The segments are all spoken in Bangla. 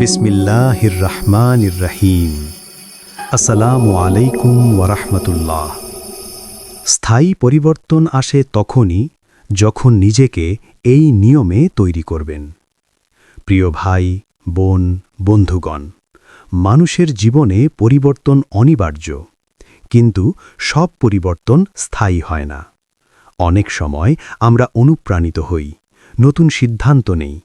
বিসমিল্লাহির রহমানির রহিম। আসসালামু আলাইকুম ওয়ারাহমাতুল্লাহ। স্থায়ী পরিবর্তন আসে তখনই যখন নিজেকে এই নিয়মে তৈরি করবেন। প্রিয় ভাই, বোন, বন্ধুগণ, মানুষের জীবনে পরিবর্তন অনিবার্য, কিন্তু সব পরিবর্তন স্থায়ী হয় না। অনেক সময় আমরা অনুপ্রাণিত হই, নতুন সিদ্ধান্ত নেই,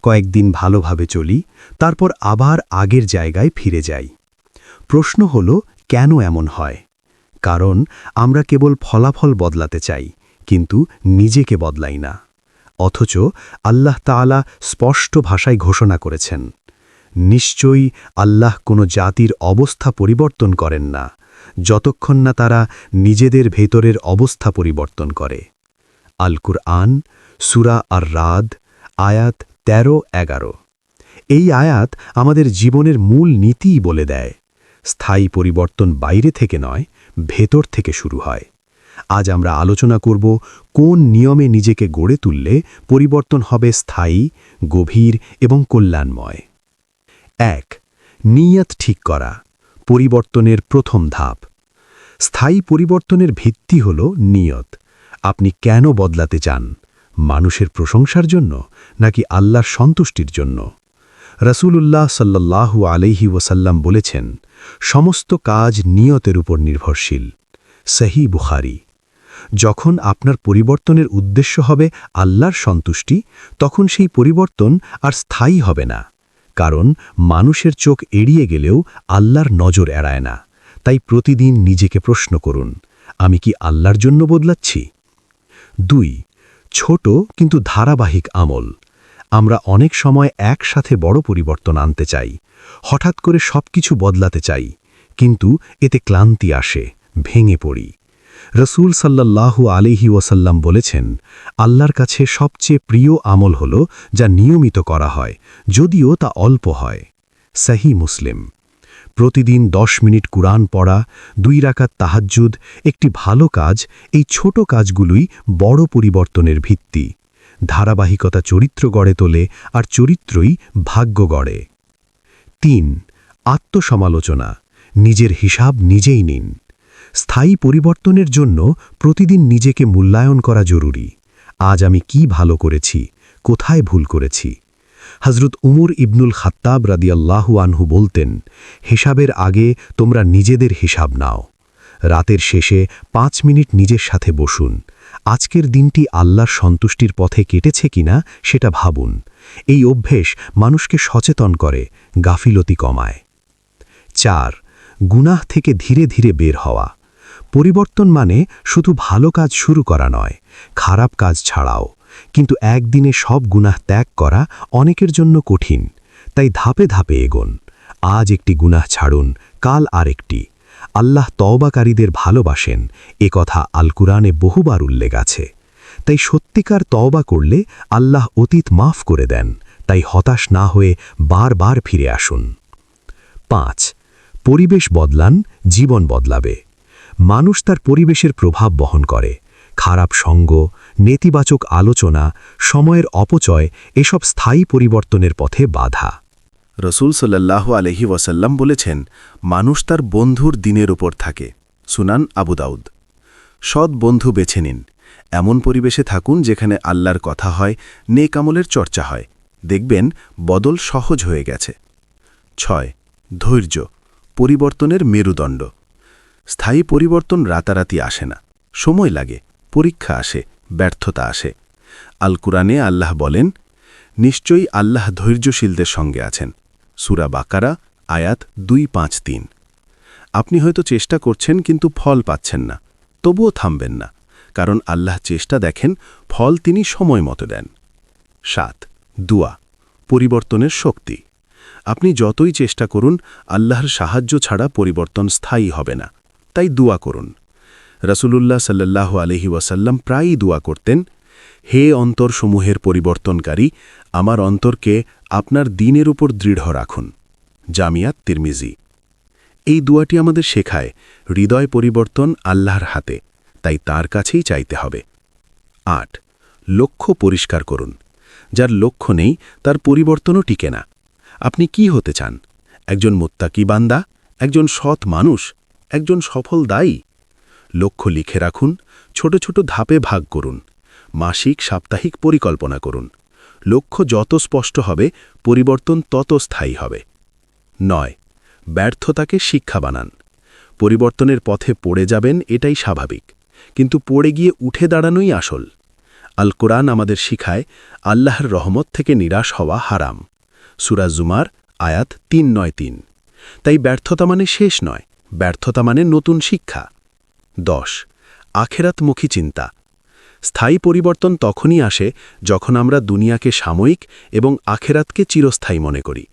কয়েকদিন ভালোভাবে চলি, তারপর আবার আগের জায়গায় ফিরে যাই। প্রশ্ন হল, কেন এমন হয়? কারণ আমরা কেবল ফলাফল বদলাতে চাই, কিন্তু নিজেকে বদলাই না। অথচ আল্লাহ তাআলা স্পষ্ট ভাষায় ঘোষণা করেছেন, নিশ্চয়ই আল্লাহ কোনো জাতির অবস্থা পরিবর্তন করেন না যতক্ষণ না তারা নিজেদের ভেতরের অবস্থা পরিবর্তন করে। আল কুরআন, সূরা আর-রাদ, আয়াত 13-11। এই আয়াত আমাদের জীবনের মূল নীতিই বলে দেয়, স্থায়ী পরিবর্তন বাইরে থেকে নয়, ভেতর থেকে শুরু হয়। আজ আমরা আলোচনা করব কোন নিয়মে নিজেকে গড়ে তুললে পরিবর্তন হবে স্থায়ী, গভীর এবং কল্যাণময়। 1. নিয়ত ঠিক করা, পরিবর্তনের প্রথম ধাপ। স্থায়ী পরিবর্তনের ভিত্তি হল নিয়ত। আপনি কেন বদলাতে চান? মানুষের প্রশংসার জন্য নাকি আল্লাহর সন্তুষ্টির জন্য? রাসূলুল্লাহ সাল্লাল্লাহু আলাইহি ওয়াসাল্লাম বলেছেন, সমস্ত কাজ নিয়তের উপর নির্ভরশীল। সহিহ বুখারী। যখন আপনার পরিবর্তনের উদ্দেশ্য হবে আল্লাহর সন্তুষ্টি, তখন সেই পরিবর্তন আর স্থায়ী হবে না। কারণ মানুষের চোখ এড়িয়ে গেলেও আল্লাহর নজর এড়ায় না। তাই প্রতিদিন নিজেকে প্রশ্ন করুন, আমি কি আল্লাহর জন্য বদলাচ্ছি? 2. ছোট কিন্তু ধারাবাহিক আমল। আমরা অনেক সময় একসাথে বড় পরিবর্তন আনতে চাই, হঠাৎ করে সবকিছু বদলাতে চাই, কিন্তু এতে ক্লান্তি আসে, ভেঙে পড়ি। রাসূল সাল্লাল্লাহু আলাইহি ওয়াসাল্লাম বলেছেন, আল্লাহর কাছে সবচেয়ে প্রিয় আমল হল যা নিয়মিত করা হয়, যদিও তা অল্প হয়। সহিহ মুসলিম। প্রতিদিন 10 মিনিট কুরআন পড়া, 2 রাকাত তাহাজ্জুদ, একটি ভালো কাজ, এই ছোট কাজগুলোই বড় পরিবর্তনের ভিত্তি। ধারাবাহিকতা চরিত্র গড়ে তোলে, আর চরিত্রই ভাগ্য গড়ে। 3. আত্মসমালোচনা, নিজের হিসাব নিজেই নিন। স্থায়ী পরিবর্তনের জন্য প্রতিদিন নিজেকে মূল্যায়ন করা জরুরি। আজ আমি কি ভালো করেছি, কোথায় ভুল করেছি? হযরত উমর ইবনুল খাত্তাব রাদিয়াল্লাহু আনহু বলতেন, হিসাবের আগে তোমরা নিজেদের হিসাব নাও। রাতের শেষে 5 মিনিট নিজের সাথে বসুন। আজকের দিনটি আল্লাহর সন্তুষ্টির পথে কেটেছে কিনা সেটা ভাবুন। এই অভ্যেস মানুষকে সচেতন করে, গাফিলতি কমায়। 4. গুনাহ থেকে ধীরে ধীরে বের হওয়া। পরিবর্তন মানে শুধু ভালো কাজ শুরু করা নয়, খারাপ কাজ ছাড়াও। কিন্তু একদিনে সব গুনাহ ত্যাগ করা অনেকের জন্য কঠিন। তাই ধাপে ধাপে এগোন। আজ একটি গুনাহ ছাড়ুন, কাল আরেকটি। আল্লাহ তওবাকারীদের ভালোবাসেন, এ কথা আল কুরআনে বহুবার উল্লেখ আছে। তাই সত্যিকার তওবা করলে আল্লাহ অতীত মাফ করে দেন। তাই হতাশ না হয়ে বারবার ফিরে আসুন। 5. পরিবেশ বদলান, জীবন বদলাবে। মানুষ তার পরিবেশের প্রভাব বহন করে। খারাপ সঙ্গ, নেতিবাচক আলোচনা, সময়ের অপচয়, এসব স্থায়ী পরিবর্তনের পথে বাধা। রাসূল সাল্লাল্লাহু আলাইহি ওয়াসাল্লাম বলেছেন, মানুষ তার বন্ধুর দিনের উপর থাকে। সুনান আবু দাউদ। সৎ বন্ধু বেছে নিন। এমন পরিবেশে থাকুন যেখানে আল্লাহর কথা হয়, নেক আমলের চর্চা হয়। দেখবেন বদল সহজ হয়ে গেছে। 6. ধৈর্য, পরিবর্তনের মেরুদণ্ড। স্থায়ী পরিবর্তন রাতারাতি আসে না, সময় লাগে, পরীক্ষা আসে, ব্যর্থতা আসে। আল কুরআনে আল্লাহ বলেন, নিশ্চয়ই আল্লাহ ধৈর্যশীলদের সঙ্গে আছেন। সূরা বাকারা, আয়াত 253। আপনি হয়তো চেষ্টা করছেন কিন্তু ফল পাচ্ছেন না, তবুও থামবেন না, কারণ আল্লাহ চেষ্টা দেখেন, ফল তিনি সময় মতো দেন। 7. দুয়া, পরিবর্তনের শক্তি। আপনি যতই চেষ্টা করুন, আল্লাহর সাহায্য ছাড়া পরিবর্তন স্থায়ী হবে না। তাই দুয়া করুন। রাসূলুল্লাহ সাল্লাল্লাহু আলাইহি ওয়াসাল্লাম প্রায়ই দুয়া করতেন, হে অন্তরসমূহের পরিবর্তনকারী, আমার অন্তরকে আপনার দ্বীনের উপর দৃঢ় রাখুন। জামিয়াত তিরমিজি। এই দুয়াটি আমাদের শেখায়, হৃদয় পরিবর্তন আল্লাহর হাতে, তাই তার কাছেই চাইতে হবে। 8. লক্ষ্য পরিষ্কার করুন। যার লক্ষ্য নেই তার পরিবর্তনও টিকে না। আপনি কি হতে চান? একজন মুত্তাকি বান্দা, একজন সৎ মানুষ, একজন সফল দায়ী? লক্ষ্য লিখে রাখুন, ছোট ছোট ধাপে ভাগ করুন, মাসিক সাপ্তাহিক পরিকল্পনা করুন। লক্ষ্য যত স্পষ্ট হবে, পরিবর্তন তত স্থায়ী হবে। 9. ব্যর্থতাকে শিক্ষা বানান। পরিবর্তনের পথে পড়ে যাবেন, এটাই স্বাভাবিক, কিন্তু পড়ে গিয়ে উঠে দাঁড়ানোই আসল। আল কোরআন আমাদের শিখায় আল্লাহর রহমত থেকে নিরাশ হওয়া হারাম। সূরা জুমার আয়াত 393। তাই ব্যর্থতা মানে শেষ নয়, ব্যর্থতা মানে নতুন শিক্ষা। 10. আখেরাতমুখী চিন্তা। স্থায়ী পরিবর্তন তখনই আসে যখন আমরা দুনিয়াকে সাময়িক এবং আখেরাতকে চিরস্থায়ী মনে করি।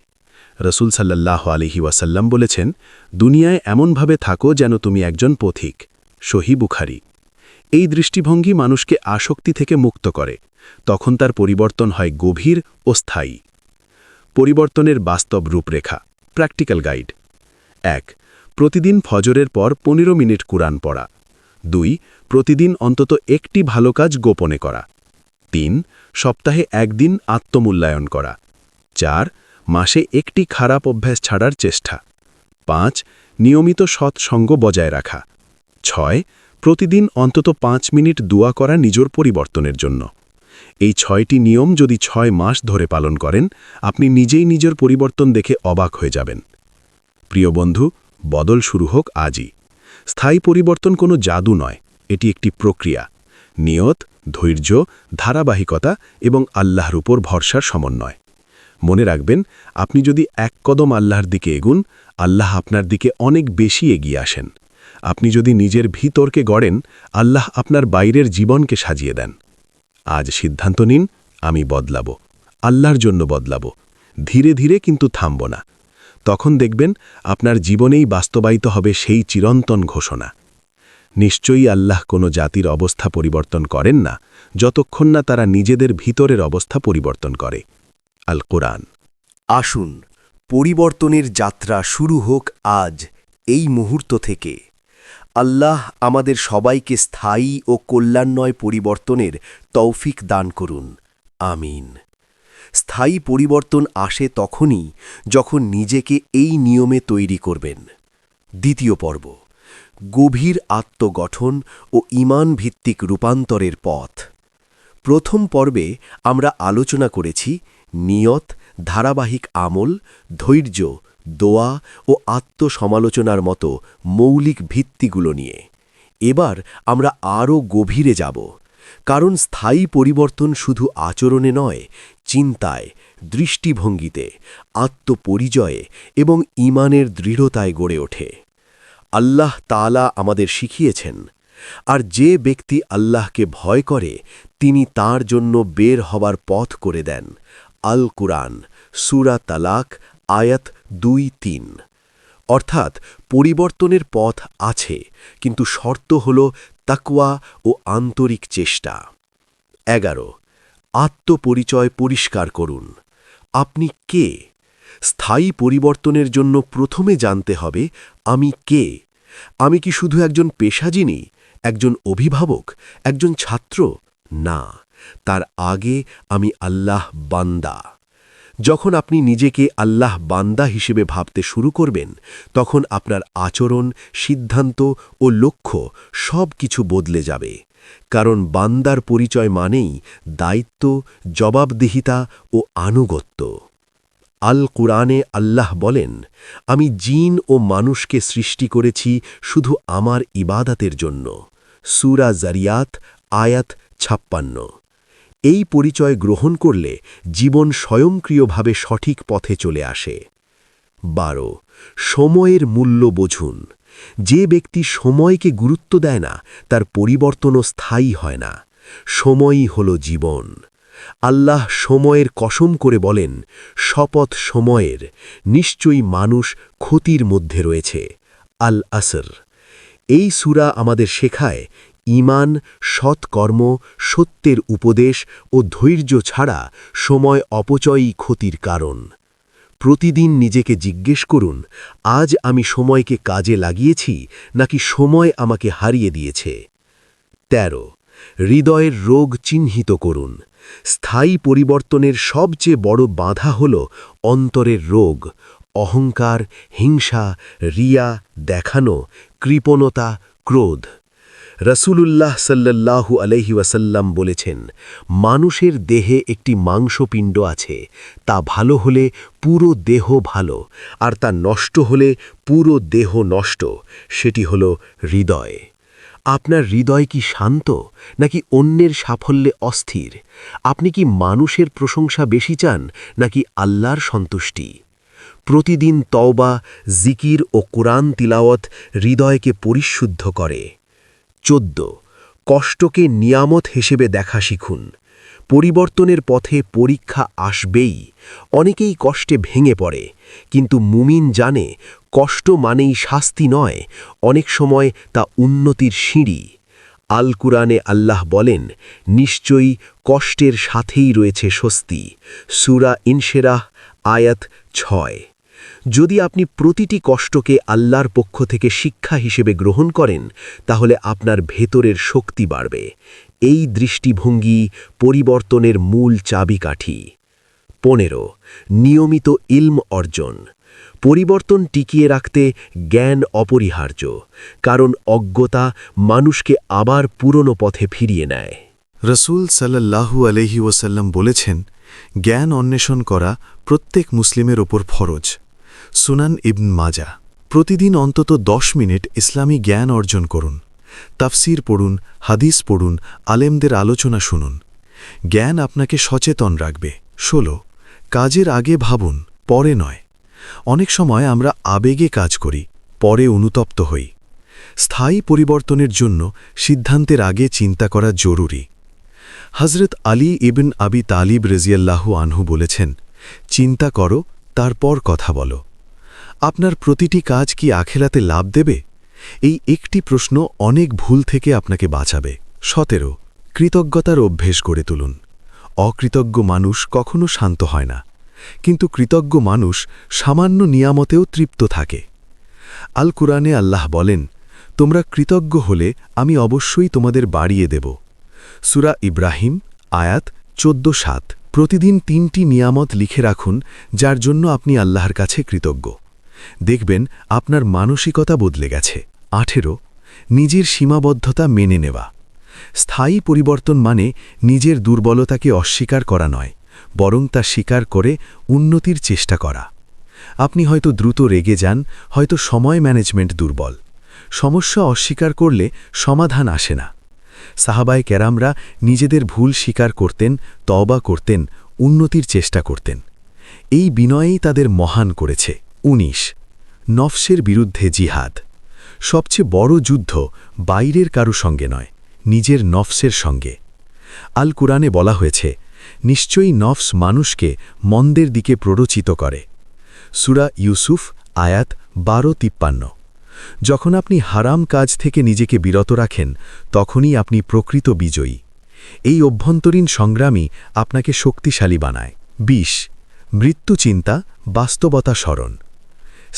রাসূল সাল্লাল্লাহু আলাইহি ওয়াসাল্লাম বলেছেন, দুনিয়ায় এমনভাবে থাকো যেন তুমি একজন পথিক। সহিহ বুখারী। এই দৃষ্টিভঙ্গি মানুষকে আসক্তি থেকে মুক্ত করে, তখন তার পরিবর্তন হয় গভীর ও স্থায়ী। পরিবর্তনের বাস্তব রূপরেখা, প্র্যাকটিক্যাল গাইড। 1. প্রতিদিন ফজরের পর 15 মিনিট কুরআন পড়া। 2. প্রতিদিন অন্তত একটি ভালো কাজ গোপনে করা। 3. সপ্তাহে একদিন আত্মমূল্যায়ন করা। 4. মাসে একটি খারাপ অভ্যাস ছাড়ার চেষ্টা। 5. নিয়মিত সৎসঙ্গ বজায় রাখা। 6. প্রতিদিন অন্তত 5 মিনিট দোয়া করা নিজের পরিবর্তনের জন্য। এই 6টি নিয়ম যদি 6 মাস ধরে পালন করেন, আপনি নিজেই নিজের পরিবর্তন দেখে অবাক হয়ে যাবেন। প্রিয় বন্ধু, বদল শুরু হোক আজই। স্থায়ী পরিবর্তন কোনো জাদু নয়, এটি একটি প্রক্রিয়া। নিয়ত, ধৈর্য, ধারাবাহিকতা এবং আল্লাহর উপর ভরসার সমন্বয়। মনে রাখবেন, আপনি যদি এক কদম আল্লাহর দিকে এগুন, আল্লাহ আপনার দিকে অনেক বেশি এগিয়ে আসেন। আপনি যদি নিজের ভিতরকে গড়েন, আল্লাহ আপনার বাইরের জীবনকে সাজিয়ে দেন। আজ সিদ্ধান্ত নিন, আমি বদলাবো, আল্লাহর জন্য বদলাবো, ধীরে ধীরে কিন্তু থামব না। তখন দেখবেন আপনার জীবনেই বাস্তবায়িত হবে সেই চিরন্তন ঘোষণা। নিশ্চয়ই আল্লাহ কোনো জাতির অবস্থা পরিবর্তন করেন না যতক্ষণ না তারা নিজেদের ভিতরের অবস্থা পরিবর্তন করে। আল কোরআন। আসুন, পরিবর্তনের যাত্রা শুরু হোক আজ, এই মুহূর্ত থেকে। আল্লাহ আমাদের সবাইকে স্থায়ী ও কল্যাণময় পরিবর্তনের তৌফিক দান করুন। আমিন। স্থায়ী পরিবর্তন আসে তখনই যখন নিজেকে এই নিয়মে তৈরি করবেন। দ্বিতীয় পর্ব, গভীর আত্মগঠন ও ঈমান ভিত্তিক রূপান্তরের পথ। প্রথম পর্বে আমরা আলোচনা করেছি নিয়ত, ধারাবাহিক আমল, ধৈর্য, দোয়া ও আত্মসমালোচনার মতো মৌলিক ভিত্তিগুলো নিয়ে। এবার আমরা আরও গভীরে যাব, কারণ স্থায়ী পরিবর্তন শুধু আচরণে নয়, চিন্তায়, দৃষ্টিভঙ্গিতে, আত্মপরিচয়ে এবং ঈমানের দৃঢ়তায় গড়ে ওঠে। আল্লাহ তাআলা আমাদের শিখিয়েছেন, আর যে ব্যক্তি আল্লাহকে ভয় করে তিনি তার জন্য বের হবার পথ করে দেন। আল কুরআন, সূরা তালাক, আয়াত 2-3। অর্থাৎ পরিবর্তনের পথ আছে, কিন্তু শর্ত হল তাকওয়া ও আন্তরিক চেষ্টা। 11. আত্মপরিচয় পরিষ্কার করুন। আপনি কে? স্থায়ী পরিবর্তনের জন্য প্রথমে জানতে হবে, আমি কে? আমি কি শুধু একজন পেশাজীবী, একজন অভিভাবক, একজন ছাত্র? না, তার আগে আমি আল্লাহ বান্দা। যখন আপনি নিজেকে আল্লাহ বান্দা হিসেবে ভাবতে শুরু করবেন, তখন আপনার আচরণ, সিদ্ধান্ত ও লক্ষ্য সব কিছু বদলে যাবে। কারণ বান্দার পরিচয় মানেই দায়িত্ব, জবাবদিহিতা ও আনুগত্য। আল কুরআনে আল্লাহ বলেন, আমি জিন ও মানুষকে সৃষ্টি করেছি শুধু আমার ইবাদতের জন্য। সূরা যারিয়াত, আয়াত 56। এই পরিচয় গ্রহণ করলে জীবন স্বয়ংক্রিয়ভাবে সঠিক পথে চলে আসে। 12. সময়ের মূল্য বুঝুন। যে ব্যক্তি সময়কে গুরুত্ব দেয় না, তার পরিবর্তনও স্থায়ী হয় না। সময়ই হল জীবন। আল্লাহ সময়ের কসম করে বলেন, শপথ সময়ের, নিশ্চয়ই মানুষ ক্ষতির মধ্যে রয়েছে। আল আসর। এই সূরা আমাদের শেখায়, ঈমান, সৎকর্ম, সত্যের উপদেশ ও ধৈর্য ছাড়া সময় অপচয়ই ক্ষতির কারণ। প্রতিদিন নিজেকে জিজ্ঞেস করুন, আজ আমি সময়কে কাজে লাগিয়েছি নাকি সময় আমাকে হারিয়ে দিয়েছে? 13. হৃদয়ের রোগ চিহ্নিত করুন। স্থায়ী পরিবর্তনের সবচেয়ে বড় বাধা হল অন্তরের রোগ, অহংকার, হিংসা, রিয়া, দেখানো, কৃপণতা, ক্রোধ। রাসূলুল্লাহ সাল্লাল্লাহু আলাইহি ওয়াসাল্লাম বলেছেন, মানুষের দেহে একটি মাংসপিণ্ড আছে, তা ভালো হলে পুরো দেহ ভালো, আর তা নষ্ট হলে পুরো দেহ নষ্ট। সেটি হল হৃদয়। আপনার হৃদয় কি শান্ত, নাকি অন্যের সাফল্যে অস্থির? আপনি কি মানুষের প্রশংসা বেশি চান, নাকি আল্লাহর সন্তুষ্টি? প্রতিদিন তওবা, জিকির ও কুরআন তিলাওয়াত হৃদয়কে পরিশুদ্ধ করে। 14 কষ্টকে নিয়ামত হিসেবে দেখা শিখুন। পরিবর্তনের পথে পরীক্ষা আসবেই। অনেকেই কষ্টে ভেঙে পড়ে, কিন্তু মুমিন জানে কষ্ট মানেই শাস্তি নয়, অনেক সময় তা উন্নতির সিঁড়ি। আল কুরআনে আল্লাহ বলেন, নিশ্চয়ই কষ্টের সাথেই রয়েছে স্বস্তি। সূরা ইনশিরাহ আয়াত 6। যদি আপনি প্রতিটি কষ্টকে আল্লাহর পক্ষ থেকে শিক্ষা হিসেবে গ্রহণ করেন, তাহলে আপনার ভেতরের শক্তি বাড়বে। এই দৃষ্টিভঙ্গি পরিবর্তনের মূল চাবিকাঠি। 15 নিয়মিত ইলম অর্জন। পরিবর্তন টিকিয়ে রাখতে জ্ঞান অপরিহার্য, কারণ অজ্ঞতা মানুষকে আবার পুরনো পথে ফিরিয়ে নেয়। রসুল সাল্লাল্লাহু আলাইহি ওয়াসাল্লাম বলেছেন, জ্ঞান অন্বেষণ করা প্রত্যেক মুসলিমের ওপর ফরজ। সুনান ইবন মাজা। প্রতিদিন অন্তত 10 মিনিট ইসলামী জ্ঞান অর্জন করুন। তাফসির পড়ুন, হাদিস পড়ুন, আলেমদের আলোচনা শুনুন। জ্ঞান আপনাকে সচেতন রাখবে। 16 কাজের আগে ভাবুন, পরে নয়। অনেক সময় আমরা আবেগে কাজ করি, পরে অনুতপ্ত হই। স্থায়ী পরিবর্তনের জন্য সিদ্ধান্তের আগে চিন্তা করা জরুরি। হজরত আলী ইবন আবি তালিব রাদিয়াল্লাহু আনহু বলেছেন, চিন্তা করো, তারপর কথা বলো। আপনার প্রতিটি কাজ কি আখিরাতে লাভ দেবে? এই একটি প্রশ্ন অনেক ভুল থেকে আপনাকে বাঁচাবে। 17 কৃতজ্ঞতার অভ্যেস গড়ে তুলুন। অকৃতজ্ঞ মানুষ কখনো শান্ত হয় না, কিন্তু কৃতজ্ঞ মানুষ সামান্য নিয়ামতেও তৃপ্ত থাকে। আল কুরআনে আল্লাহ বলেন, তোমরা কৃতজ্ঞ হলে আমি অবশ্যই তোমাদের বাড়িয়ে দেব। সূরা ইব্রাহিম আয়াত 14-7। প্রতিদিন 3টি নিয়ামত লিখে রাখুন, যার জন্য আপনি আল্লাহর কাছে কৃতজ্ঞ। দেখবেন আপনার মানসিকতা বদলে গেছে। 18 নিজের সীমাবদ্ধতা মেনে নেওয়া। স্থায়ী পরিবর্তন মানে নিজের দুর্বলতাকে অস্বীকার করা নয়, বরং তা স্বীকার করে উন্নতির চেষ্টা করা। আপনি হয়তো দ্রুত রেগে যান, হয়তো সময় ম্যানেজমেন্ট দুর্বল। সমস্যা অস্বীকার করলে সমাধান আসে না। সাহাবায়ে কেরামরা নিজেদের ভুল স্বীকার করতেন, তওবা করতেন, উন্নতির চেষ্টা করতেন। এই বিনয়েই তাদের মহান করেছে। 19 নফসের বিরুদ্ধে জিহাদ। সবচেয়ে বড় যুদ্ধ বাইরের কারো সঙ্গে নয়, নিজের নফসের সঙ্গে। আল কুরআনে বলা হয়েছে, নিশ্চয়ই নফস মানুষকে মন্দের দিকে প্ররোচিত করে। সূরা ইউসুফ আয়াত 12-53। যখন আপনি হারাম কাজ থেকে নিজেকে বিরত রাখেন, তখনই আপনি প্রকৃত বিজয়ী। এই অভ্যন্তরীণ সংগ্রামই আপনাকে শক্তিশালী বানায়। 20 মৃত্যু চিন্তা, বাস্তবতা স্মরণ।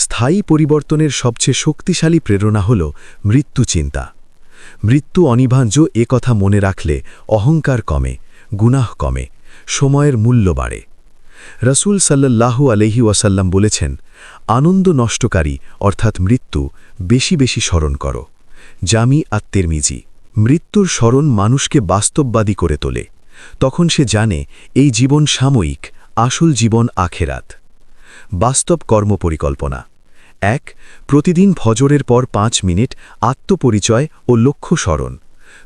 স্থায়ী পরিবর্তনের সবচেয়ে শক্তিশালী প্রেরণা হল মৃত্যু চিন্তা। মৃত্যু অনিবার্য, কথা মনে রাখলে অহংকার কমে, গুনাহ কমে, সময়ের মূল্য বাড়ে। রাসূল সাল্লাল্লাহু আলাইহি ওয়াসাল্লাম বলেছেন, আনন্দ নষ্টকারী অর্থাৎ মৃত্যু বেশি বেশি স্মরণ করো। জামি আত-তিরমিজি। মৃত্যুর স্মরণ মানুষকে বাস্তববাদী করে তোলে। তখন সে জানে এই জীবন সাময়িক, আসল জীবন আখেরাত। বাস্তব কর্মপরিকল্পনা। 1 প্রতিদিন ফজরের পর 5 মিনিট আত্মপরিচয় ও লক্ষ্য স্মরণ।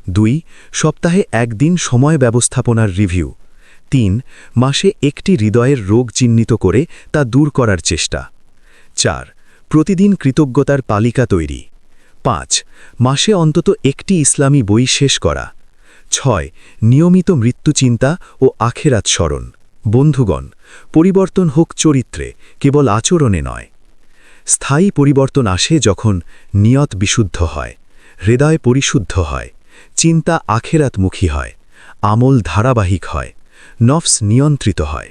2 সপ্তাহে 1 দিন সময় ব্যবস্থাপনার রিভিউ। 3 মাসে একটি হৃদয়ের রোগ চিহ্নিত করে তা দূর করার চেষ্টা। 4 প্রতিদিন কৃতজ্ঞতার তালিকা তৈরি। 5 মাসে অন্তত একটি ইসলামী বই শেষ করা। 6 নিয়মিত মৃত্যুচিন্তা ও আখেরাত স্মরণ। বন্ধুগণ, পরিবর্তন হোক চরিত্রে, কেবল আচরণে নয়। স্থায়ী পরিবর্তন আসে যখন নিয়ত বিশুদ্ধ হয়, হৃদয় পরিশুদ্ধ হয়, চিন্তা আখেরাতমুখী হয়, আমল ধারাবাহিক হয়, নফস নিয়ন্ত্রিত হয়।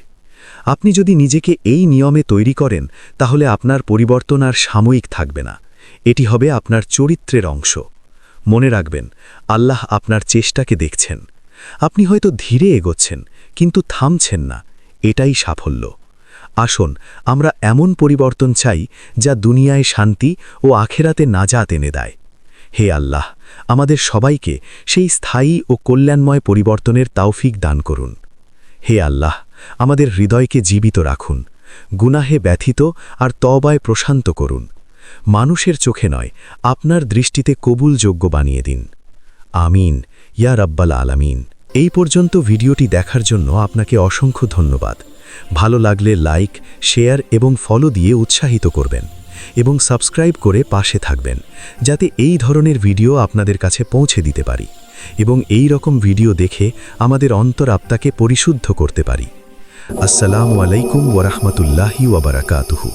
আপনি যদি নিজেকে এই নিয়মে তৈরি করেন, তাহলে আপনার পরিবর্তন আর সাময়িক থাকবে না, এটি হবে আপনার চরিত্রের অংশ। মনে রাখবেন, আল্লাহ আপনার চেষ্টাকে দেখছেন। আপনি হয়তো ধীরে এগোচ্ছেন কিন্তু থামছেন না, এটাই সাফল্য। আসুন আমরা এমন পরিবর্তন চাই যা দুনিয়ায় শান্তি ও আখেরাতে নাজাত এনে দেয়। হে আল্লাহ, আমাদের সবাইকে সেই স্থায়ী ও কল্যাণময় পরিবর্তনের তৌফিক দান করুন। হে আল্লাহ, আমাদের হৃদয়কে জীবিত রাখুন, গুনাহে ব্যথিত আর তওবায় প্রশান্ত করুন। মানুষের চোখে নয়, আপনার দৃষ্টিতে কবুলযোগ্য বানিয়ে দিন। আমিন ইয়া রাব্বাল আলামিন। এই পর্যন্ত ভিডিওটি দেখার জন্য আপনাকে অসংখ্য ধন্যবাদ। ভালো লাগলে লাইক, শেয়ার এবং ফলো দিয়ে উৎসাহিত করবেন এবং সাবস্ক্রাইব করে পাশে থাকবেন, যাতে এই ধরনের ভিডিও আপনাদের কাছে পৌঁছে দিতে পারি এবং এই রকম ভিডিও দেখে আমাদের অন্তরাত্মাকে পরিশুদ্ধ করতে পারি। আসসালামু আলাইকুম ওয়া রাহমাতুল্লাহি ওয়া বারাকাতুহু।